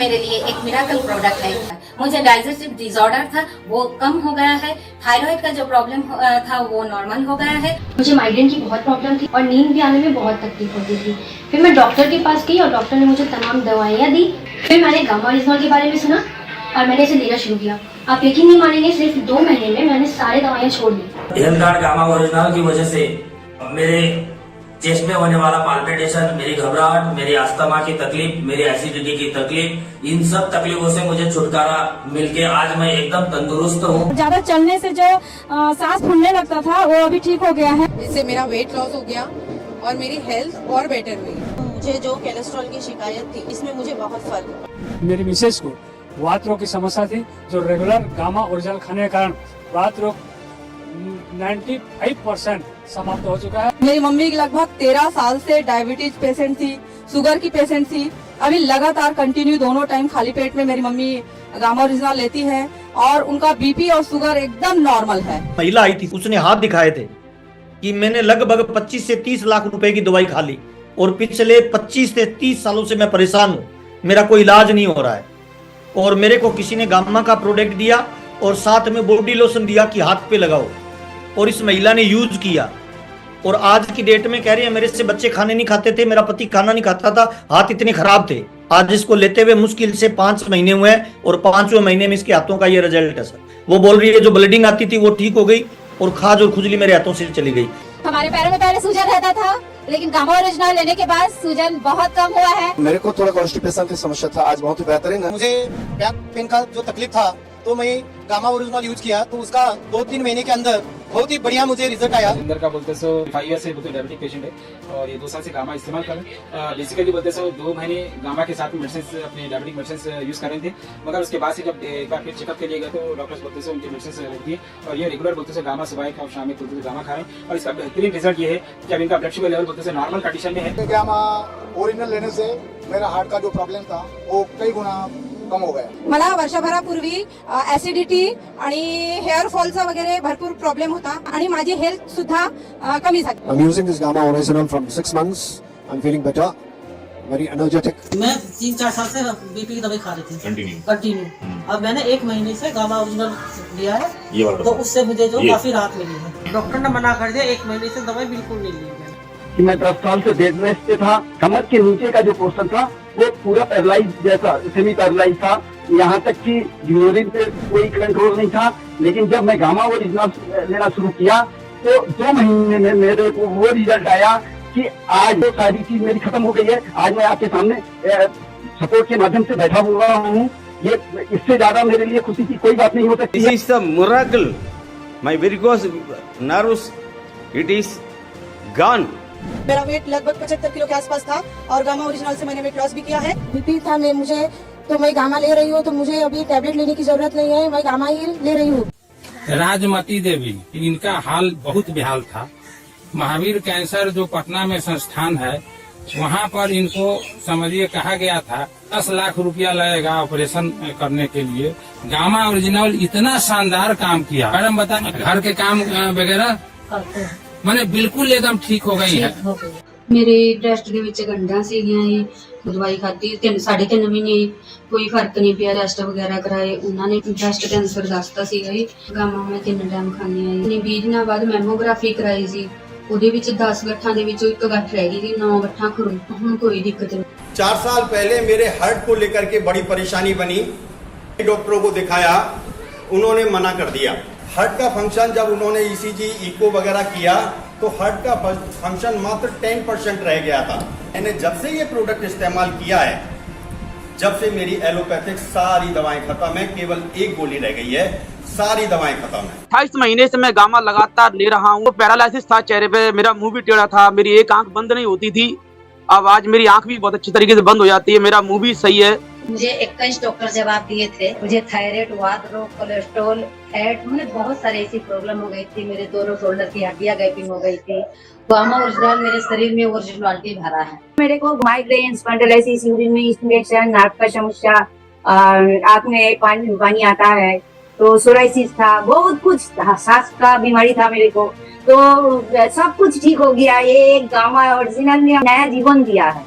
मेरे लिए एक मिराकल प्रोडक्ट है। मुझे डाइजेस्टिव डिसऑर्डर था, वो कम हो गया है। थायराइड का जो प्रॉब्लम था वो नॉर्मल हो गया है। मुझे माइग्रेन की बहुत प्रॉब्लम थी और नींद भी आने में बहुत तकलीफ होती थी। फिर मैं डॉक्टर के पास गई और डॉक्टर ने मुझे तमाम दवाइयाँ दी। फिर मैंने गामा ओरिजिनल के बारे में सुना और मैंने इसे लेना शुरू किया। आप यकीन नहीं मानेंगे, सिर्फ 2 महीने में मैंने सारी दवाइयाँ छोड़ दी। हेल्थ गामा ओरिजिनल की वजह से मेरे चेस्ट में होने वाला पाल्पिटेशन, मेरी घबराहट, मेरी अस्थमा की तकलीफ, मेरी एसिडिटी की तकलीफ, इन सब तकलीफों से मुझे छुटकारा मिलके आज मैं एकदम तंदुरुस्त हूँ। ज्यादा चलने से जो सांस फूलने लगता था वो अभी ठीक हो गया है। इससे मेरा वेट लॉस हो गया और मेरी हेल्थ और बेटर हुई। मुझे जो कोलेस्ट्रॉल की शिकायत थी, इसमें मुझे बहुत फर्क। मेरी मिसेज को वात रोग की समस्या थी, जो रेगुलर गामा ओरिजिनल खाने के कारण वात रोग 95% समाप्त हो चुका है। मेरी मम्मी लगभग 13 साल से डायबिटीज पेशेंट थी, शुगर की पेशेंट थी। अभी लगातार कंटिन्यू दोनों टाइम खाली पेट में मेरी मम्मी गामा ओरिजिनल लेती है और उनका बीपी और शुगर एकदम नॉर्मल है। महिला आई थी, उसने हाथ दिखाए थे कि मैंने लगभग 25 से 30 लाख रुपए की दवाई खा ली और पिछले 25 से 30 सालों से मैं परेशान हूँ, मेरा कोई इलाज नहीं हो रहा है। और मेरे को किसी ने गामा का प्रोडक्ट दिया और साथ में बॉडी लोशन दिया कि हाथ पे लगाओ, और इस महिला ने यूज किया और आज की डेट में कह रही है मेरे से बच्चे खाने नहीं खाते थे, मेरा पति खाना नहीं खाता था, हाथ इतने खराब थे। आज इसको लेते हुए मुश्किल से 5 महीने हुए हैं और 5वें महीने में इसके हाथों का ये रिजल्ट है सर। वो बोल रही है जो ब्लीडिंग आती थी वो ठीक हो गई और खाज और खुजली मेरे हाथों से चली गई। हमारे पैरों में पहले सूजन रहता था, लेकिन गामा ओरिजिनल लेने के बाद सूजन बहुत कम हुआ है। मेरे को थोड़ा कॉन्स्टिपेशन की समस्या था, आज बहुत ही बेहतरीन है। मुझे बैक पेन का जो तकलीफ था तो मैं गामा ओरिजिनल यूज किया तो उसका 2-3 महीने के अंदर बहुत ही बढ़िया मुझे रिजल्ट आया। अंदर का बोलते सो 5 ईयर से डायबिटिक पेशेंट है और ये 2 साल से गामा इस्तेमाल कर रहे हैं। बेसिकली बोलते सो 2 महीने गामा के साथ मेडिसिन, अपने डायबिटिक मेडिसिन यूज कर रहे थे, मगर उसके बाद से जब एक बार फिर चेकअप के लिए गए तो डॉक्टर्स बोलते सो उनकी मेडिसिन रख दी और ये रेगुलर बोलते सो गामा सुबह और शाम में बोलते गामा खा रहे हैं। और इसका बेहतरीन रिजल्ट ये है कि अब इनका ब्लड शुगर लेवल बोलते सो नॉर्मल कंडीशन में है। गामा ओरिजिनल लेने से मेरा हार्ट का जो प्रॉब्लम था वो कई गुना कम हो गया। मला वर्षभरापूर्वी ऍसिडिटी आणि हेअर फॉलचा वगैरे भरपूर प्रॉब्लेम होता आणि माझी हेल्थ सुद्धा कमी झाली। I'm using this Gamma Original from 6 months. I'm feeling better, very energetic. मैं 3-4 साल से बीपी की दवाई खा रही थी कंटिन्यू। अब मैंने 1 महीने से गामा ओरिजिनल लिया है तो उससे मुझे जो काफी राहत मिली है। डॉक्टर ने मना कर दिया, 1 महीने से दवाई बिल्कुल नहीं ली है। कि मैं 10 साल से बेड रेस्ट पे था, कमर के नीचे का जो पोर्शन था वो पूरा पैरालाइज जैसा सेमी पैरालाइज था, यहाँ तक कि यूरिन पे कोई कंट्रोल नहीं था। लेकिन जब मैं गामा ओरिजिनल लेना शुरू किया तो 2 महीने में मेरे को वो रिजल्ट आया कि आज वो सारी चीज मेरी खत्म हो गई है। आज मैं आपके सामने सपोर्ट के माध्यम से बैठा हुआ हूँ, ये इससे ज्यादा मेरे लिए खुशी की कोई बात नहीं हो सकती है। This is the miracle. My varicose nerves, it is gone. मेरा वेट लगभग 75 किलो के आसपास था और गामा ओरिजिनल से मैंने वेट लॉस भी किया है। बीपी था मुझे, तो मैं गामा ले रही हूँ, तो मुझे अभी टैबलेट लेने की जरूरत नहीं है, मैं गामा ही ले रही हूँ। राजमती देवी, इनका हाल बहुत बेहाल था। महावीर कैंसर जो पटना में संस्थान है, वहाँ पर इनको समझिए कहा गया था 10 लाख रुपया लगेगा ऑपरेशन करने के लिए। गामा ओरिजिनल इतना शानदार काम किया। मैडम बता, घर के काम वगैरह मैंने बिल्कुल एकदम ठीक हो गई है। मेरे ब्रेस्ट ਦੇ ਵਿੱਚ ਗੰਢਾਂ ਸੀਗੀਆਂ ਜੀ, ਦਵਾਈ ਖਾਧੀ 3.5 ਮਹੀਨੇ, ਕੋਈ ਫਰਕ ਨਹੀਂ ਪਿਆ। ਟੈਸਟ ਵਗੈਰਾ ਕਰਾਏ, ਉਹਨਾਂ ਨੇ ਬ੍ਰੈਸਟ ਕੈਂਸਰ ਦੱਸਤਾ ਸੀਗਾ ਜੀ। ਗਾਮਾ ਮੈਂ 3 ਟਾਈਮ ਖਾਂਦੀ ਆ ਜੀ। 20 ਦਿਨਾਂ ਬਾਅਦ ਮੈਮੋਗ੍ਰਾਫੀ ਕਰਾਈ ਸੀ, ਉਹਦੇ ਵਿੱਚ 10 ਗੱਠਾਂ ਦੇ ਵਿੱਚੋਂ 1 ਗੱਠ ਰਹਿ ਗਈ ਸੀ, 9 ਗੱਠਾਂ ਖਰੂ। ਹੁਣ ਕੋਈ ਦਿੱਕਤ नहीं। 4 साल पहले मेरे हार्ट को लेकर के बड़ी परेशानी बनी, डॉक्टरों को दिखाया, उन्होंने मना कर दिया। हार्ट का फंक्शन जब उन्होंने ईसीजी इको वगैरह किया तो हार्ट का फंक्शन मात्र 10% रह गया था। मैंने जब से ये प्रोडक्ट इस्तेमाल किया है, जब से मेरी एलोपैथिक सारी दवाएं खत्म है, केवल 1 गोली रह गई है, सारी दवाएं खत्म है। 28 महीने से मैं गामा लगातार ले रहा हूँ। पैरालिसिस था चेहरे पे, मेरा मुंह भी टेढ़ा था, मेरी एक आंख बंद नहीं होती थी। अब आज मेरी आंख भी बहुत अच्छी तरीके से बंद हो जाती है, मेरा मुंह भी सही है। मुझे 21 डॉक्टर जवाब दिए थे। मुझे थायराइड, वात रोग, कोलेस्ट्रॉल, फैट, मुझे बहुत सारे ऐसी प्रॉब्लम हो गई थी। मेरे दोनों शोल्डर की हड्डियां गैपिंग हो गई थी। गामा ओरिजिनल मेरे शरीर में ओरिजिनलिटी भरा है। मेरे को माइग्रेन, स्पॉन्डिलाइटिस, यूरिन में इन्फेक्शन, नाक का समस्या, आँख में पानी आता है, तो सोराइसिस था, बहुत कुछ सांस का बीमारी था मेरे को, तो सब कुछ ठीक हो गया। ये गामा ओरिजिनल ने नया जीवन दिया है।